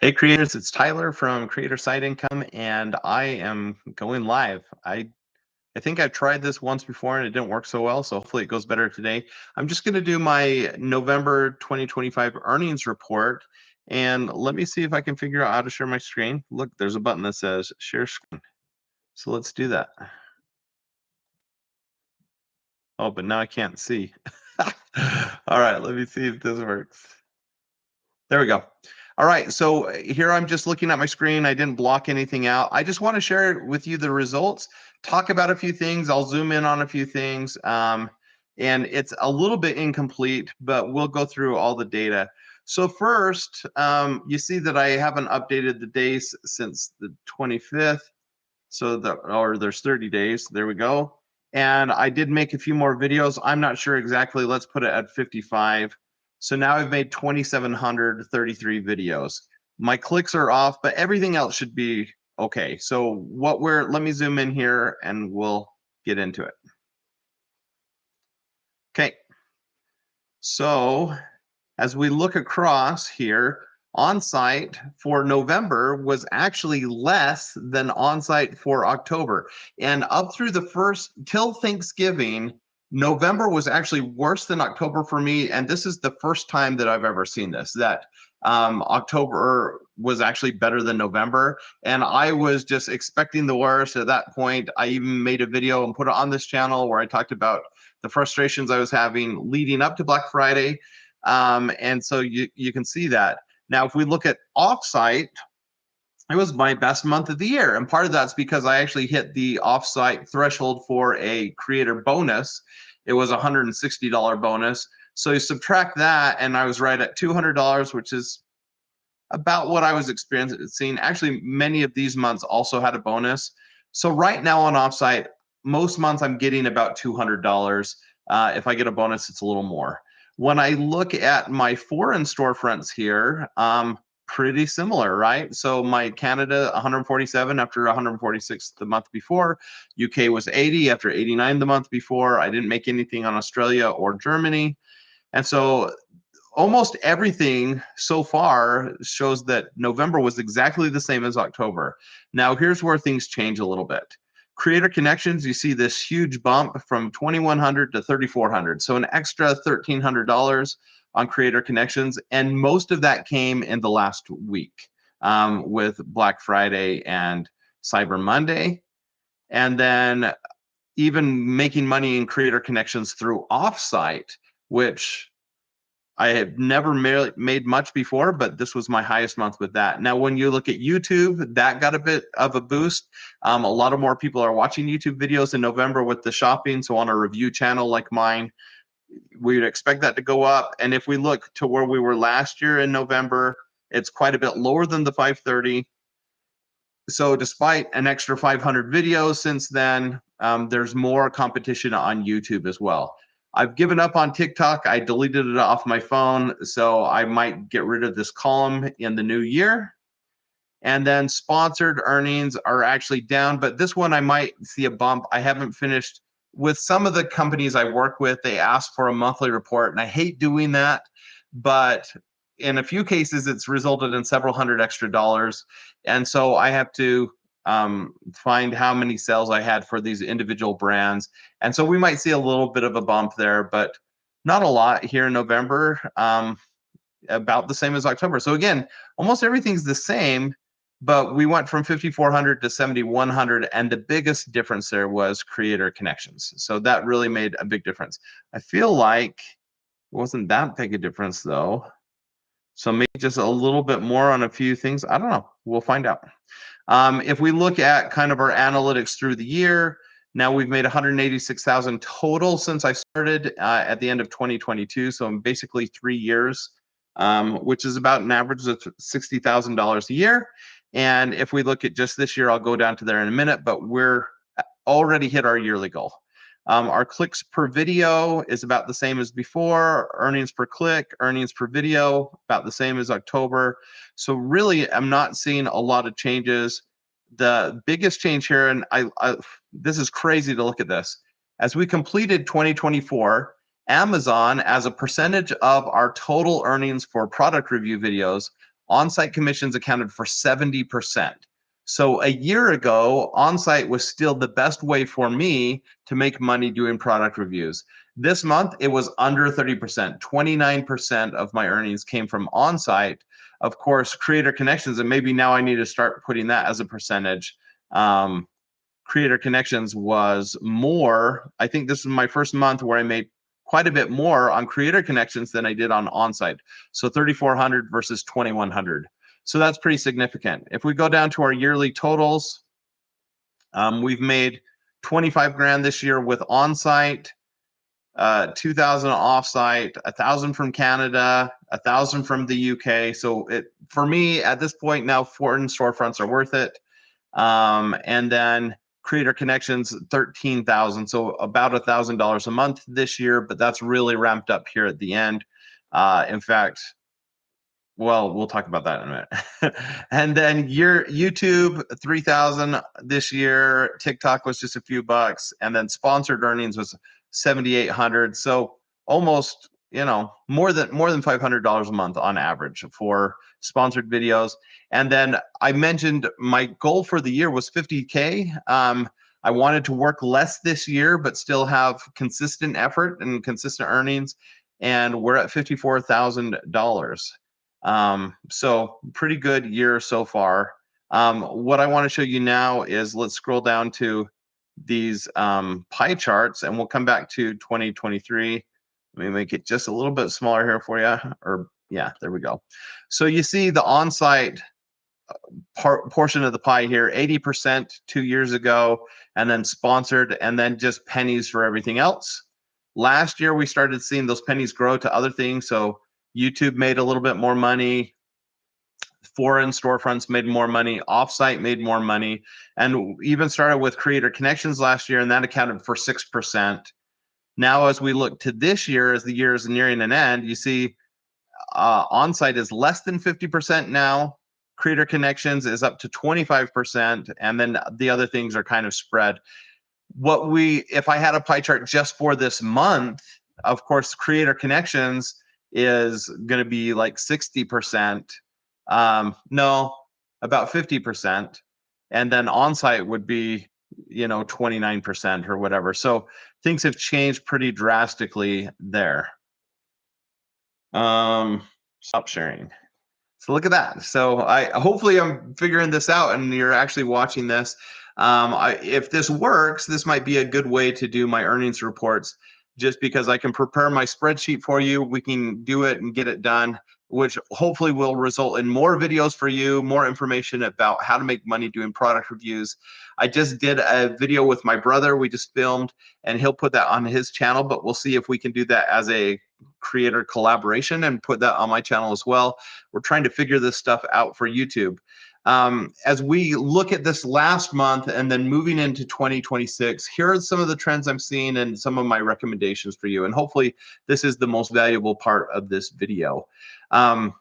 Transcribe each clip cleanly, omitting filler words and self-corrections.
Hey creators, it's Tyler from Creator Side Income, and I am going live. I think I've tried this once before and it didn't work so well, so hopefully it goes better today. I'm just going to do my November 2025 earnings report, and let me see if I can figure out how to share my screen. Look, there's a button that says share screen. So let's do that. Oh, but now I can't see. All right, let me see if this works. There we go. All right, so here I'm just looking at my screen. I didn't block anything out. I just want to share with you the results, talk about a few things. I'll zoom in on a few things. And it's a little bit incomplete, but we'll go through all the data. So first, you see that I haven't updated the days since the 25th. So there's 30 days. There we go. And I did make a few more videos. I'm not sure exactly. Let's put it at 55. So now I've made 2,733 videos. My clicks are off, but everything else should be okay. So let me zoom in here and we'll get into it. Okay. So as we look across here, on-site for November was actually less than on-site for October. And up through the first, till Thanksgiving, November was actually worse than October for me. And this is the first time that I've ever seen this, that October was actually better than November. And I was just expecting the worst at that point. I even made a video and put it on this channel where I talked about the frustrations I was having leading up to Black Friday. And so you can see that. Now, if we look at offsite, it was my best month of the year. And part of that's because I actually hit the offsite threshold for a creator bonus. It was a $160 bonus. So you subtract that, and I was right at $200, which is about what I was experiencing. Actually, many of these months also had a bonus. So right now on offsite, most months I'm getting about $200. If I get a bonus, it's a little more. When I look at my foreign storefronts here, pretty similar, right? So my Canada, 147 after 146 the month before. UK was 80 after 89 the month before. I didn't make anything on Australia or Germany. And so almost everything so far shows that November was exactly the same as October. Now, here's where things change a little bit. Creator connections, you see this huge bump from 2,100 to 3,400. So an extra $1,300 on creator connections. And most of that came in the last week with Black Friday and Cyber Monday. And then even making money in creator connections through offsite, which I have never made much before, but this was my highest month with that. Now, when you look at YouTube, that got a bit of a boost. A lot of more people are watching YouTube videos in November with the shopping. So on a review channel like mine, we would expect that to go up. And if we look to where we were last year in November, it's quite a bit lower than the 530. So despite an extra 500 videos since then, there's more competition on YouTube as well. I've given up on TikTok. I deleted it off my phone, so I might get rid of this column in the new year. And then sponsored earnings are actually down, but this one I might see a bump. I haven't finished with some of the companies I work with. They ask for a monthly report, and I hate doing that, but in a few cases, it's resulted in several hundred extra dollars. And so I have to find how many sales I had for these individual brands. And so we might see a little bit of a bump there, but not a lot here in November, about the same as October. So again, almost everything's the same, but we went from 5,400 to 7,100. And the biggest difference there was creator connections. So that really made a big difference. I feel like it wasn't that big a difference though. So maybe just a little bit more on a few things. I don't know. We'll find out. If we look at kind of our analytics through the year, now we've made 186,000 total since I started at the end of 2022. So in basically 3 years, which is about an average of $60,000 a year. And if we look at just this year, I'll go down to there in a minute, but we're already hit our yearly goal. Our clicks per video is about the same as before. Earnings per click, earnings per video, about the same as October. So really, I'm not seeing a lot of changes. The biggest change here, and this is crazy to look at this, as we completed 2024, Amazon, as a percentage of our total earnings for product review videos, on-site commissions accounted for 70%. So a year ago, on-site was still the best way for me to make money doing product reviews. This month, it was under 30%. 29% of my earnings came from on-site. Of course, creator connections, and maybe now I need to start putting that as a percentage. Creator connections was more. I think this is my first month where I made quite a bit more on creator connections than I did on on-site. So 3,400 versus 2,100. So that's pretty significant. If we go down to our yearly totals, we've made 25 grand this year with on-site, 2,000 off-site, 1,000 from Canada, 1,000 from the UK. So for me at this point now, foreign storefronts are worth it. And then creator connections, 13,000. So about $1,000 a month this year, but that's really ramped up here at the end. In fact, well, we'll talk about that in a minute. And then YouTube, 3,000 this year. TikTok was just a few bucks, and then sponsored earnings was 7,800. So almost, more than $500 a month on average for sponsored videos. And then I mentioned my goal for the year was 50K. I wanted to work less this year, but still have consistent effort and consistent earnings. And we're at $54,000. So pretty good year so far. What I want to show you now is, let's scroll down to these pie charts, and we'll come back to 2023. Let me make it just a little bit smaller here for you. Or yeah, there we go. So you see the on-site portion of the pie here, 80% 2 years ago, and then sponsored, and then just pennies for everything else. Last year, we started seeing those pennies grow to other things. So YouTube made a little bit more money. Foreign storefronts made more money. Offsite made more money. And even started with creator connections last year, and that accounted for 6%. Now, as we look to this year, as the year is nearing an end, you see on-site is less than 50% now. Creator connections is up to 25%. And then the other things are kind of spread. If I had a pie chart just for this month, of course, creator connections is going to be like 60%. No, about 50%. And then on-site would be, 29% or whatever. So things have changed pretty drastically there. Stop sharing. So look at that. So hopefully I'm figuring this out and you're actually watching this. If this works, this might be a good way to do my earnings reports, just because I can prepare my spreadsheet for you. We can do it and get it done, which hopefully will result in more videos for you, more information about how to make money doing product reviews. I just did a video with my brother. We just filmed, and he'll put that on his channel, but we'll see if we can do that as a creator collaboration and put that on my channel as well. We're trying to figure this stuff out for YouTube. As we look at this last month and then moving into 2026, here are some of the trends I'm seeing and some of my recommendations for you. And hopefully this is the most valuable part of this video. The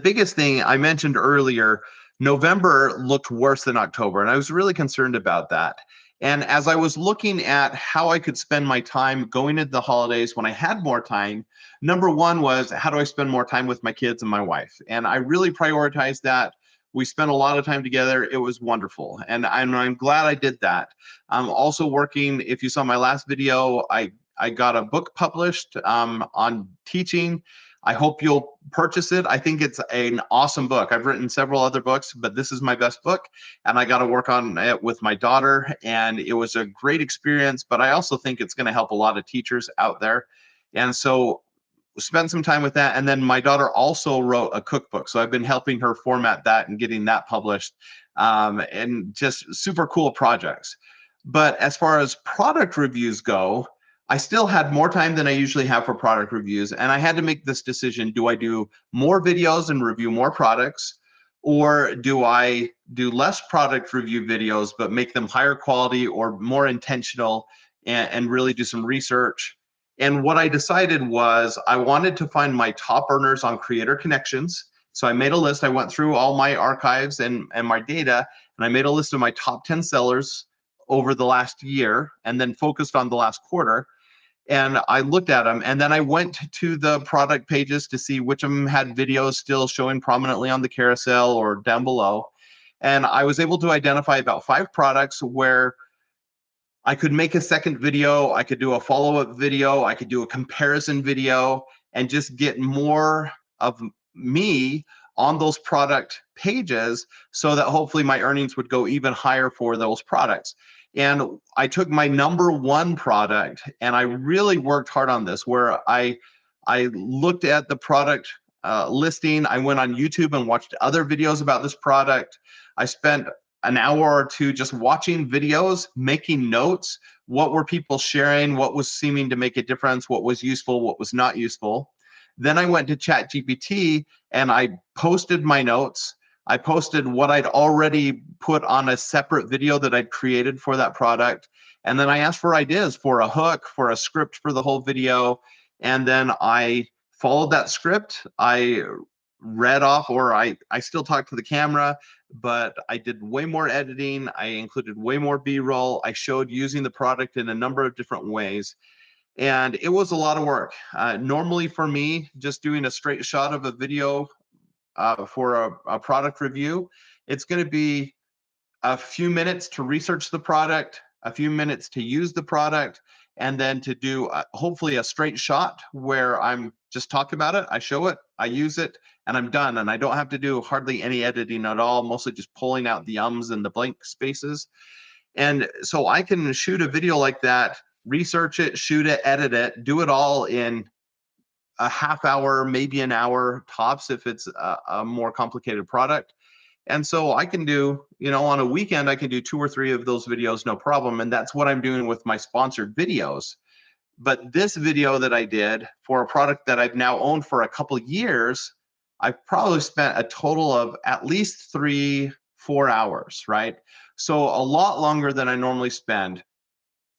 biggest thing I mentioned earlier, November looked worse than October, and I was really concerned about that. And as I was looking at how I could spend my time going into the holidays when I had more time, number one was, how do I spend more time with my kids and my wife? And I really prioritized that. We spent a lot of time together. It was wonderful. And I'm glad I did that. I'm also working, if you saw my last video, I got a book published on teaching. I hope you'll purchase it. I think it's an awesome book. I've written several other books, but this is my best book, and I got to work on it with my daughter, and it was a great experience, but I also think it's going to help a lot of teachers out there. And so spend some time with that. And then my daughter also wrote a cookbook, so I've been helping her format that and getting that published, and just super cool projects. But as far as product reviews go, I still had more time than I usually have for product reviews, and I had to make this decision. Do I do more videos and review more products, or do I do less product review videos but make them higher quality or more intentional and really do some research? And what I decided was I wanted to find my top earners on Creator Connections. So I made a list. I went through all my archives and my data, and I made a list of my top 10 sellers over the last year and then focused on the last quarter. And I looked at them, and then I went to the product pages to see which of them had videos still showing prominently on the carousel or down below. And I was able to identify about 5 products where I could make a second video, I could do a follow-up video, I could do a comparison video, and just get more of me on those product pages so that hopefully my earnings would go even higher for those products. And I took my number 1 product and I really worked hard on this, where I looked at the product listing. I went on YouTube and watched other videos about this product. I spent an hour or two just watching videos, making notes. What were people sharing? What was seeming to make a difference? What was useful? What was not useful? Then I went to ChatGPT and I posted my notes. I posted what I'd already put on a separate video that I'd created for that product. And then I asked for ideas for a hook, for a script for the whole video. And then I followed that script. I read off, or I still talked to the camera, but I did way more editing. I included way more B-roll. I showed using the product in a number of different ways. And it was a lot of work. Normally for me, just doing a straight shot of a video for a product review, it's going to be a few minutes to research the product, a few minutes to use the product, and then to do hopefully a straight shot where I'm just talking about it, I show it, I use it, and I'm done. And I don't have to do hardly any editing at all, mostly just pulling out the ums and the blank spaces. And so I can shoot a video like that, research it, shoot it, edit it, do it all in a half hour, maybe an hour tops if it's a more complicated product. And so I can do, on a weekend, I can do 2 or 3 of those videos, no problem. And that's what I'm doing with my sponsored videos. But this video that I did for a product that I've now owned for a couple years, I've probably spent a total of at least 3-4 hours, right? So a lot longer than I normally spend.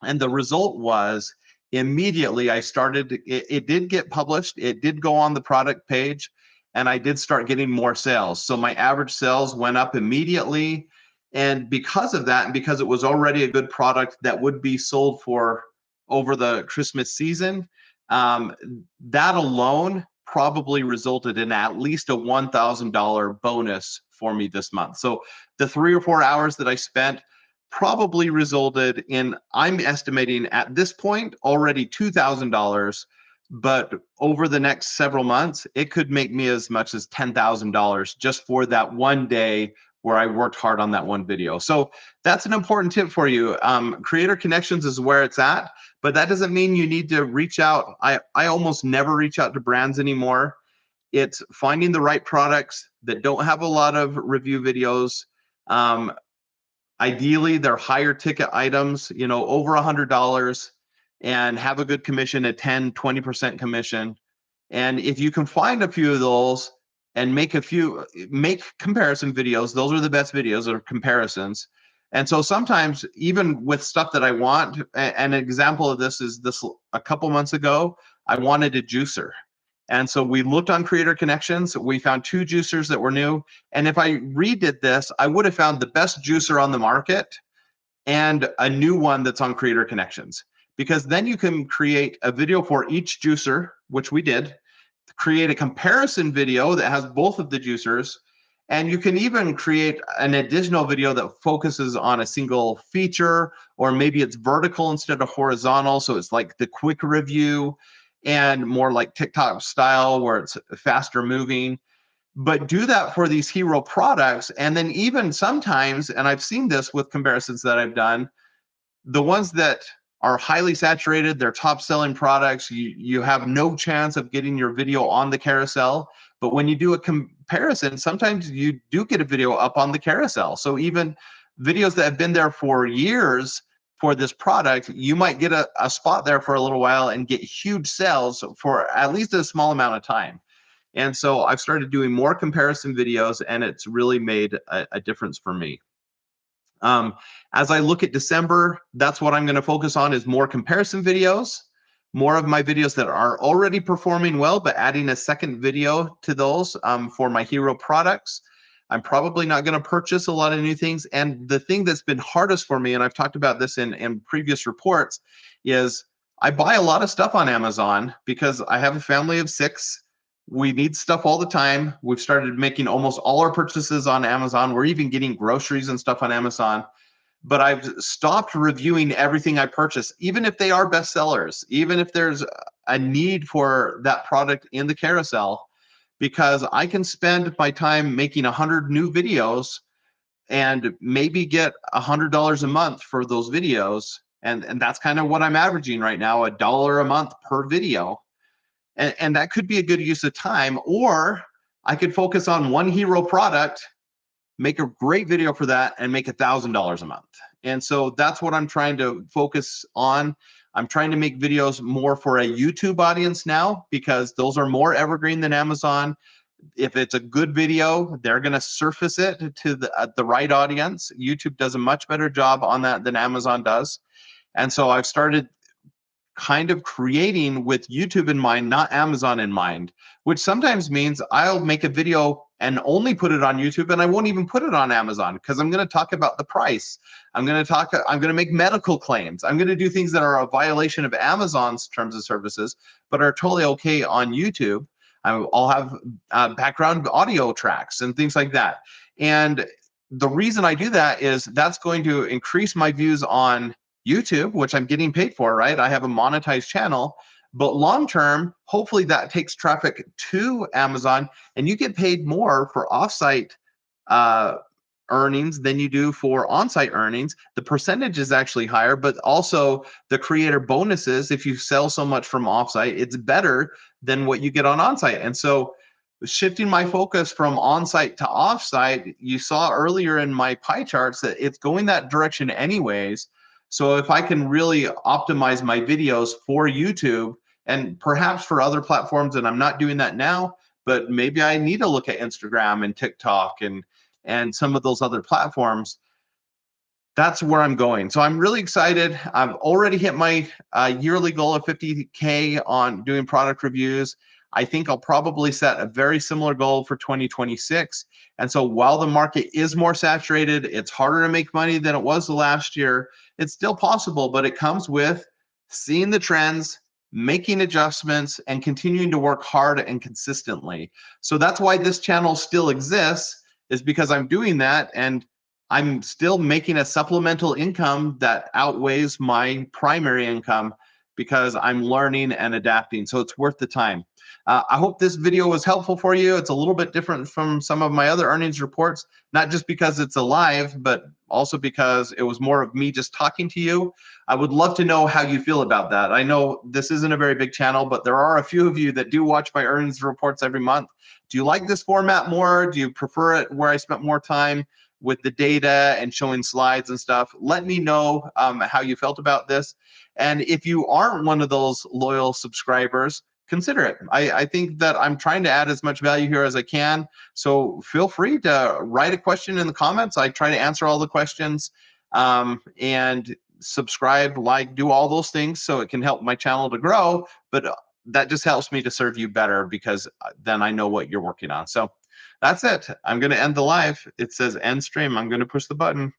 And the result was immediately I started, it did get published, it did go on the product page, and I did start getting more sales. So my average sales went up immediately. And because of that, and because it was already a good product that would be sold for over the Christmas season, that alone probably resulted in at least a $1,000 bonus for me this month. So the 3 or 4 hours that I spent probably resulted in, I'm estimating at this point, already $2,000. But over the next several months, it could make me as much as $10,000 just for that one day where I worked hard on that one video. So that's an important tip for you. Creator connections is where it's at, but that doesn't mean you need to reach out. I almost never reach out to brands anymore. It's finding the right products that don't have a lot of review videos. Ideally, they're higher ticket items, over $100, and have a good commission, a 10-20% commission. And if you can find a few of those and make comparison videos, those are the best videos, or comparisons. And so sometimes, even with stuff that I want, an example of this is this: a couple months ago, I wanted a juicer. And so we looked on Creator Connections. We found 2 juicers that were new. And if I redid this, I would have found the best juicer on the market and a new one that's on Creator Connections. Because then you can create a video for each juicer, which we did, create a comparison video that has both of the juicers, and you can even create an additional video that focuses on a single feature, or maybe it's vertical instead of horizontal, so it's like the quick review, and more like TikTok style where it's faster moving. But do that for these hero products. And then even sometimes, and I've seen this with comparisons that I've done, the ones that are highly saturated, they're top selling products, you have no chance of getting your video on the carousel. But when you do a comparison, sometimes you do get a video up on the carousel. So even videos that have been there for years for this product, you might get a spot there for a little while and get huge sales for at least a small amount of time. And so I've started doing more comparison videos, and it's really made a difference for me. As I look at December, that's what I'm going to focus on, is more comparison videos, more of my videos that are already performing well, but adding a second video to those for my hero products. I'm probably not going to purchase a lot of new things. And the thing that's been hardest for me, and I've talked about this in previous reports, is I buy a lot of stuff on Amazon because I have a family of 6. We need stuff all the time. We've started making almost all our purchases on Amazon. We're even getting groceries and stuff on Amazon. But I've stopped reviewing everything I purchase, even if they are bestsellers, even if there's a need for that product in the carousel, because I can spend my time making 100 new videos and maybe get $100 a month for those videos. And that's kind of what I'm averaging right now, $1 a month per video. And that could be a good use of time. Or I could focus on one hero product, make a great video for that, and make $1,000 a month. And so that's what I'm trying to focus on. I'm trying to make videos more for a YouTube audience now, because those are more evergreen than Amazon. If it's a good video, they're going to surface it to the right audience. YouTube does a much better job on that than Amazon does. And so I've started kind of creating with YouTube in mind, not Amazon in mind, which sometimes means I'll make a video and only put it on YouTube, and I won't even put it on Amazon, because I'm going to talk about the price. I'm going to make medical claims. I'm going to do things that are a violation of Amazon's terms of services, but are totally okay on YouTube. I'll have background audio tracks and things like that. And the reason I do that is that's going to increase my views on YouTube, which I'm getting paid for, right? I have a monetized channel, but long term, hopefully that takes traffic to Amazon, and you get paid more for offsite earnings than you do for on-site earnings. The percentage is actually higher, but also the creator bonuses, if you sell so much from offsite, it's better than what you get on onsite. And so shifting my focus from on-site to offsite, you saw earlier in my pie charts that it's going that direction anyways. So if I can really optimize my videos for YouTube and perhaps for other platforms, and I'm not doing that now, but maybe I need to look at Instagram and TikTok and some of those other platforms, that's where I'm going. So I'm really excited. I've already hit my yearly goal of 50K on doing product reviews. I think I'll probably set a very similar goal for 2026. And so while the market is more saturated, it's harder to make money than it was the last year. It's still possible, but it comes with seeing the trends, making adjustments, and continuing to work hard and consistently. So that's why this channel still exists, is because I'm doing that, and I'm still making a supplemental income that outweighs my primary income because I'm learning and adapting. So it's worth the time. I hope this video was helpful for you. It's a little bit different from some of my other earnings reports, not just because it's a live, but also because it was more of me just talking to you. I would love to know how you feel about that. I know this isn't a very big channel, but there are a few of you that do watch my earnings reports every month. Do you like this format more? Do you prefer it where I spent more time with the data and showing slides and stuff? Let me know how you felt about this. And if you aren't one of those loyal subscribers, consider it. I think that I'm trying to add as much value here as I can. So feel free to write a question in the comments. I try to answer all the questions, and subscribe, like, do all those things so it can help my channel to grow. But that just helps me to serve you better, because then I know what you're working on. So that's it. I'm going to end the live. It says end stream. I'm going to push the button.